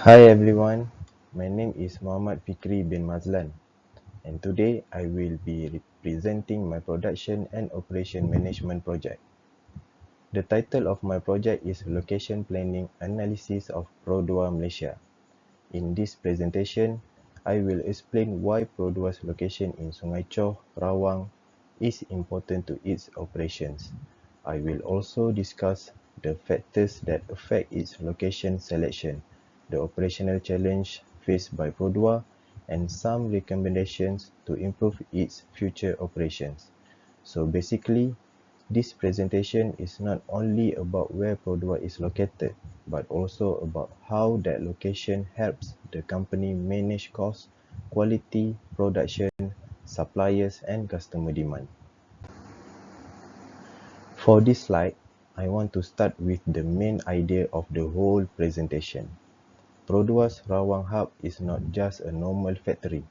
Hi everyone, my name is Muhammad Fikri bin Mazlan, and today I will be representing my production and operation management project. The title of my project is Location Planning Analysis of Produa Malaysia. In this presentation, I will explain why Produa's location in Sungai Choh, Rawang is important to its operations. I will also discuss the factors that affect its location selection, the operational challenge faced by Produa, and some recommendations to improve its future operations. So basically, this presentation is not only about where Produa is located, but also about how that location helps the company manage costs, quality, production, suppliers, and customer demand. For this slide, I want to start with the main idea of the whole presentation. Produa's Rawang Hub is not just a normal factory.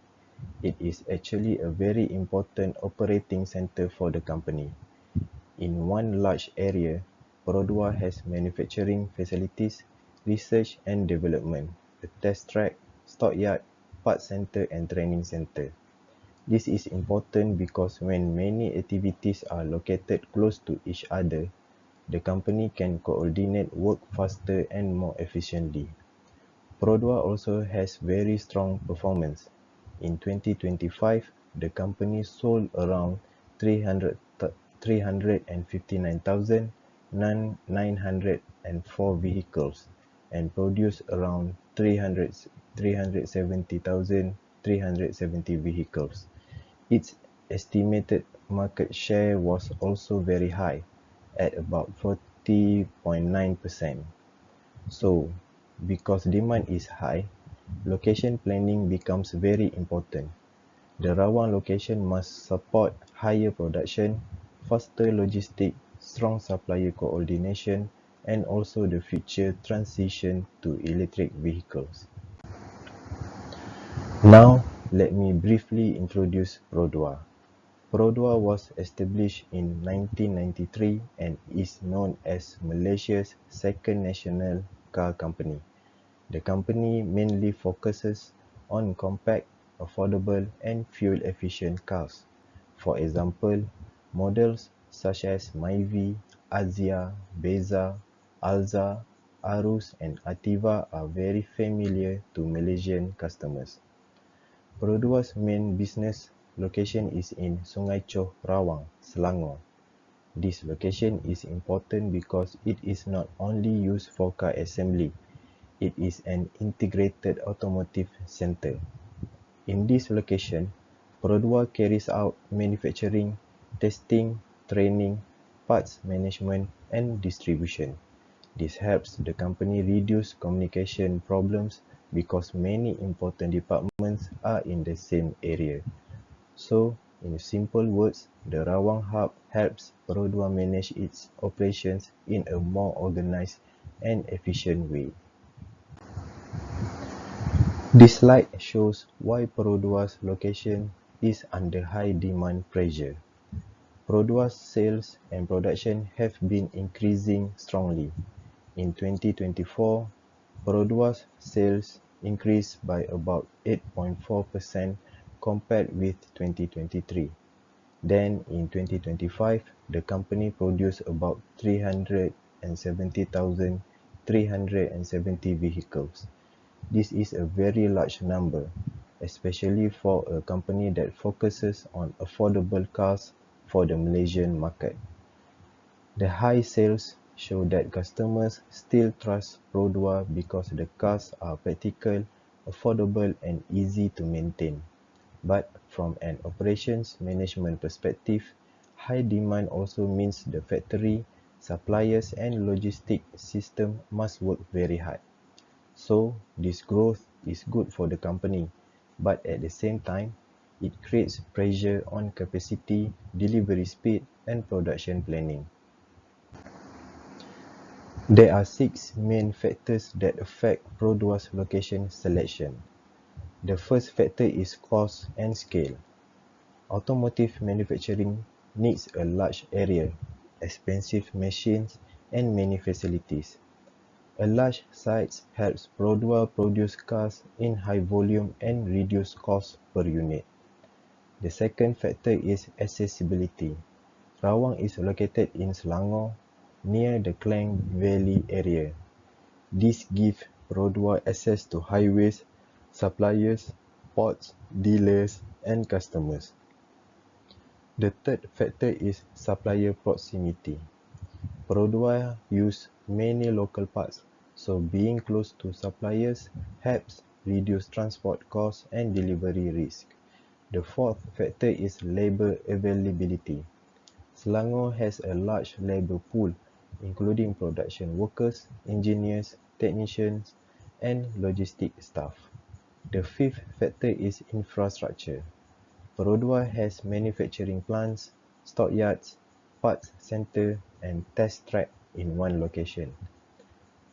It is actually a very important operating center for the company. In one large area, Produa has manufacturing facilities, research and development, a test track, stockyard, parts center and training center. This is important because when many activities are located close to each other, the company can coordinate work faster and more efficiently. Produa also has very strong performance. In 2025, the company sold around 359,904 vehicles and produced around 370,370 vehicles. Its estimated market share was also very high, at about 40.9%. So, because demand is high, location planning becomes very important. The Rawang location must support higher production, faster logistics, strong supplier coordination, and also the future transition to electric vehicles. Now, let me briefly introduce Produa. Produa was established in 1993 and is known as Malaysia's second national car company. The company mainly focuses on compact, affordable, and fuel-efficient cars. For example, models such as Myvi, Azia, Beza, Alza, Arus, and Ativa are very familiar to Malaysian customers. Produa's main business location is in Sungai Choh, Rawang, Selangor. This location is important because it is not only used for car assembly, it is an integrated automotive center. In this location, Produa carries out manufacturing, testing, training, parts management, and distribution. This helps the company reduce communication problems because many important departments are in the same area. So, in simple words, the Rawang Hub helps Produa manage its operations in a more organized and efficient way. This slide shows why Produa's location is under high demand pressure. Produa's sales and production have been increasing strongly. In 2024, Produa's sales increased by about 8.4% compared with 2023. Then, in 2025, the company produced about 370,370 vehicles. This is a very large number, especially for a company that focuses on affordable cars for the Malaysian market. The high sales show that customers still trust Produa because the cars are practical, affordable, and easy to maintain. But from an operations management perspective, high demand also means the factory, suppliers, and logistic system must work very hard. So, this growth is good for the company, but at the same time, it creates pressure on capacity, delivery speed, and production planning. There are six main factors that affect Produa's location selection. The first factor is cost and scale. Automotive manufacturing needs a large area, expensive machines, and many facilities. A large site helps Produa produce cars in high volume and reduce costs per unit. The second factor is accessibility. Rawang is located in Selangor, near the Klang Valley area. This gives Produa access to highways, suppliers, ports, dealers, and customers. The third factor is supplier proximity. Produa uses many local parts, so being close to suppliers helps reduce transport costs and delivery risk. The fourth factor is labor availability. Selangor has a large labor pool, including production workers, engineers, technicians, and logistic staff. The fifth factor is infrastructure. Produa has manufacturing plants, stockyards, parts center, and test track in one location.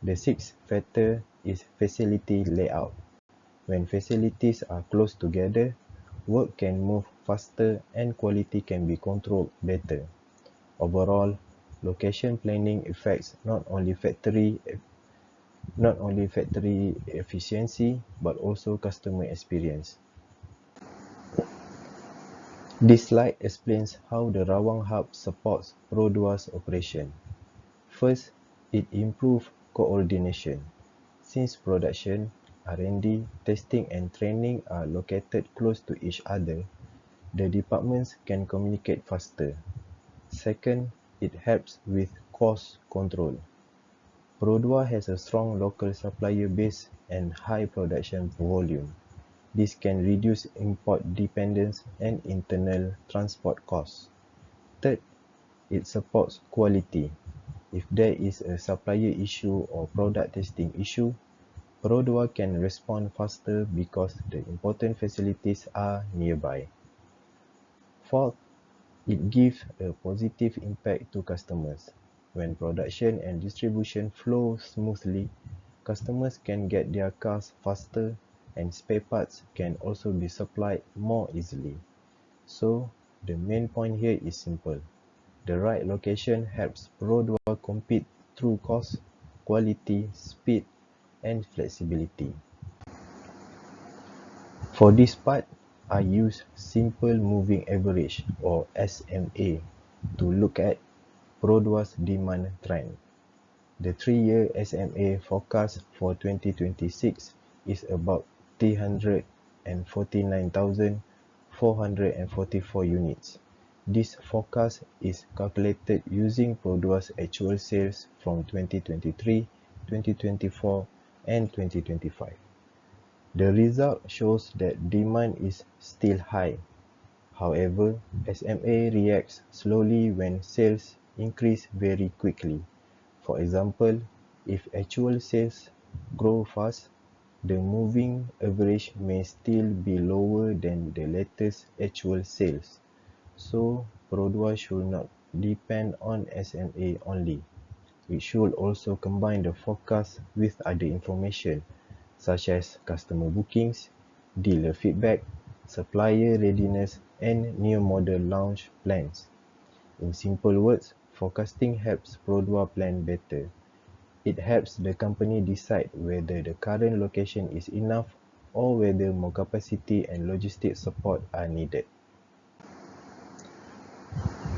The sixth factor is facility layout. When facilities are close together, work can move faster and quality can be controlled better. Overall, location planning affects not only factory efficiency but also customer experience. This slide explains how the Rawang Hub supports Produa's operation. First, it improves coordination. Since production, R&D, testing and training are located close to each other, the departments can communicate faster. Second, it helps with cost control. Produa has a strong local supplier base and high production volume. This can reduce import dependence and internal transport costs. Third, it supports quality. If there is a supplier issue or product testing issue, Produa can respond faster because the important facilities are nearby. Fourth, it gives a positive impact to customers. When production and distribution flow smoothly, customers can get their cars faster and spare parts can also be supplied more easily. So, the main point here is simple. The right location helps Produa compete through cost, quality, speed, and flexibility. For this part, I use Simple Moving Average or SMA to look at Produa's demand trend. The 3-year SMA forecast for 2026 is about 349,444 units. This forecast is calculated using Produa's actual sales from 2023, 2024, and 2025. The result shows that demand is still high. However, SMA reacts slowly when sales increase very quickly. For example, if actual sales grow fast, the moving average may still be lower than the latest actual sales. So, Produa should not depend on SMA only. It should also combine the forecast with other information such as customer bookings, dealer feedback, supplier readiness, and new model launch plans. In simple words, forecasting helps Produa plan better. It helps the company decide whether the current location is enough or whether more capacity and logistic support are needed.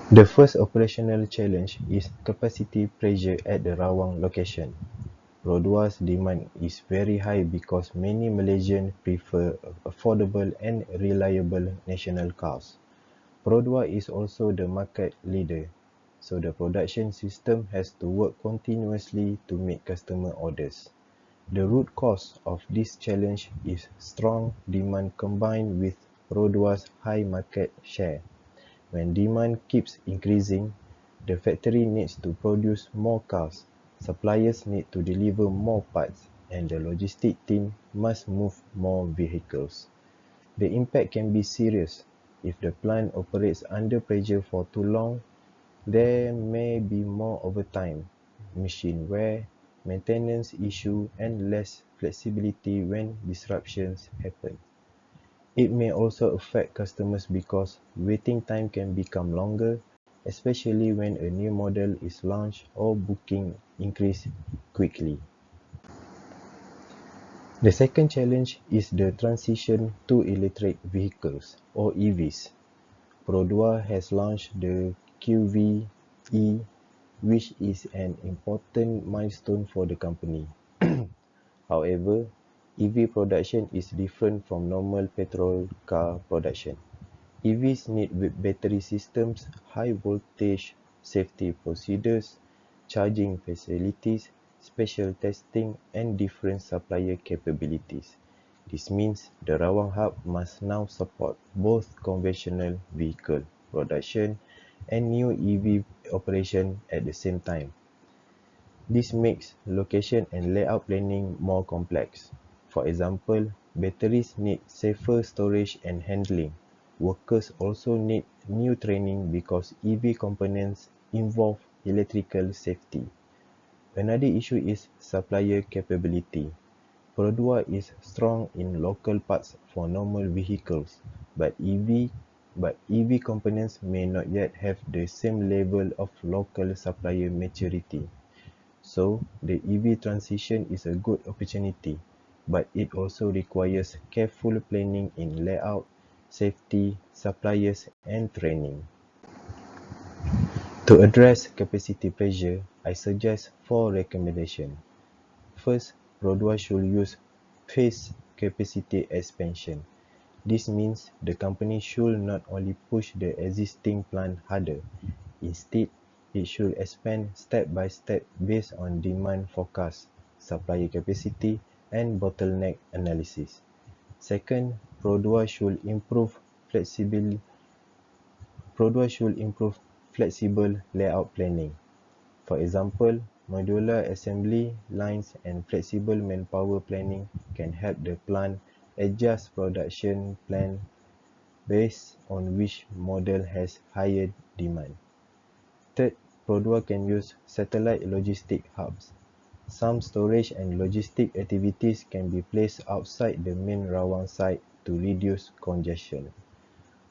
The first operational challenge is capacity pressure at the Rawang location. Produa's demand is very high because many Malaysians prefer affordable and reliable national cars. Produa is also the market leader, so the production system has to work continuously to meet customer orders. The root cause of this challenge is strong demand combined with Produa's high market share. When demand keeps increasing, the factory needs to produce more cars, suppliers need to deliver more parts, and the logistic team must move more vehicles. The impact can be serious. If the plant operates under pressure for too long, there may be more overtime, machine wear, maintenance issue, and less flexibility when disruptions happen. It may also affect customers because waiting time can become longer, especially when a new model is launched or booking increase quickly. The second challenge is the transition to electric vehicles or EVs. Produa has launched the QV-E, which is an important milestone for the company. However, EV production is different from normal petrol car production. EVs need battery systems, high voltage safety procedures, charging facilities, special testing, and different supplier capabilities. This means the Rawang hub must now support both conventional vehicle production and new EV operation at the same time. This makes location and layout planning more complex. For example, batteries need safer storage and handling. Workers also need new training because EV components involve electrical safety. Another issue is supplier capability. Produa is strong in local parts for normal vehicles, but EV components may not yet have the same level of local supplier maturity. So, the EV transition is a good opportunity, but it also requires careful planning in layout, safety, suppliers, and training. To address capacity pressure, I suggest four recommendations. First, Produa should use phased capacity expansion. This means the company should not only push the existing plant harder, instead, it should expand step by step based on demand forecast, supplier capacity, and bottleneck analysis. Second, Produa should improve flexible layout planning. For example, modular assembly lines and flexible manpower planning can help the plant adjust production plan based on which model has higher demand. Third, Produa can use satellite logistic hubs. Some storage and logistic activities can be placed outside the main Rawang site to reduce congestion.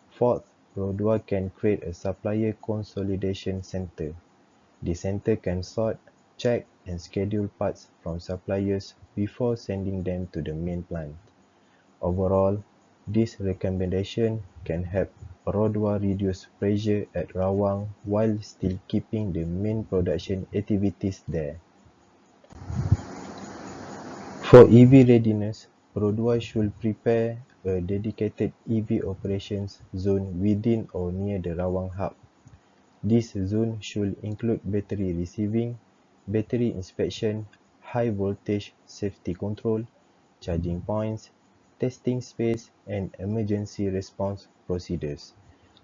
Fourth, Produa can create a supplier consolidation center. The center can sort, check, and schedule parts from suppliers before sending them to the main plant. Overall, this recommendation can help Produa reduce pressure at Rawang while still keeping the main production activities there. For EV readiness, Produa should prepare a dedicated EV operations zone within or near the Rawang hub. This zone should include battery receiving, battery inspection, high voltage safety control, charging points, testing space, and emergency response procedures.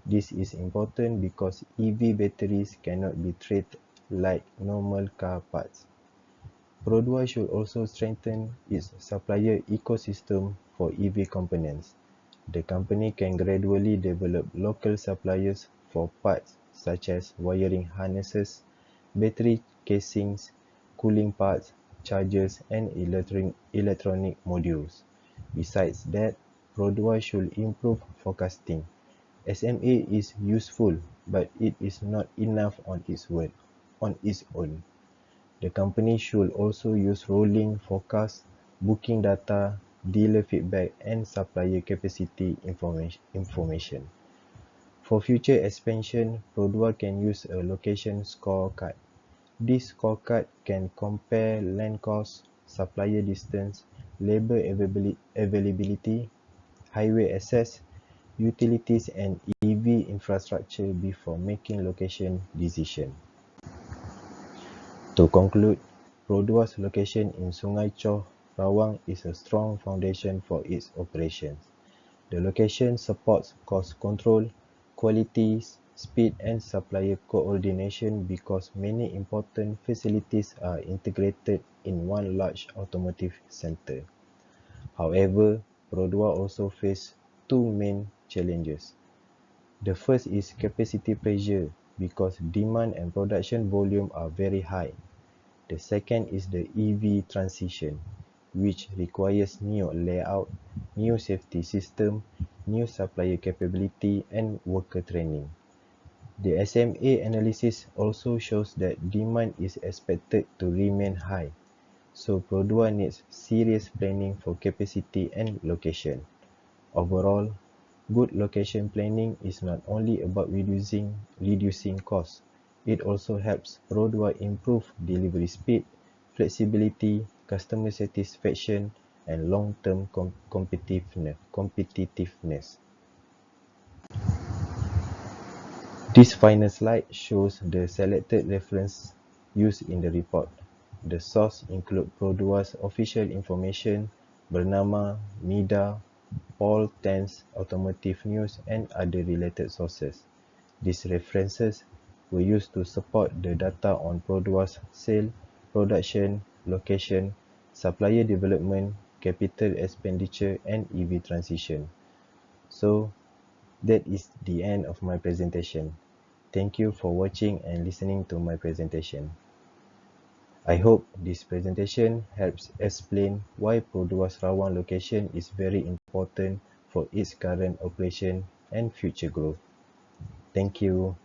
This is important because EV batteries cannot be treated like normal car parts. Produa should also strengthen its supplier ecosystem for EV components. The company can gradually develop local suppliers for parts such as wiring harnesses, battery casings, cooling parts, chargers, and electronic modules. Besides that, Produa should improve forecasting. SMA is useful, but it is not enough on its own. The company should also use rolling forecasts, booking data, dealer feedback, and supplier capacity information. For future expansion, Produa can use a location scorecard. This scorecard can compare land cost, supplier distance, labor availability, highway access, utilities, and EV infrastructure before making location decision. To conclude, Produa's location in Sungai Choh, Rawang is a strong foundation for its operations. The location supports cost control, quality, speed, and supplier coordination because many important facilities are integrated in one large automotive center. However, Produa also faces two main challenges. The first is capacity pressure because demand and production volume are very high. The second is the EV transition, which requires new layout, new safety system, new supplier capability, and worker training. The SMA analysis also shows that demand is expected to remain high. so Pro2 needs serious planning for capacity and location. Overall, good location planning is not only about reducing costs, it also helps Pro2 improve delivery speed, flexibility, customer satisfaction, and long-term competitiveness. This final slide shows the selected reference used in the report. The source include Pro2's official information bernama Mida, Paul Tens Automotive News and other related sources. These references were used to support the data on Pro2's sale, production, location, supplier development, capital expenditure and EV transition. So that is the end of my presentation. Thank you for watching and listening to my presentation. I hope this presentation helps explain why Pro2 Sarawak location is very important for its current operation and future growth. Thank you.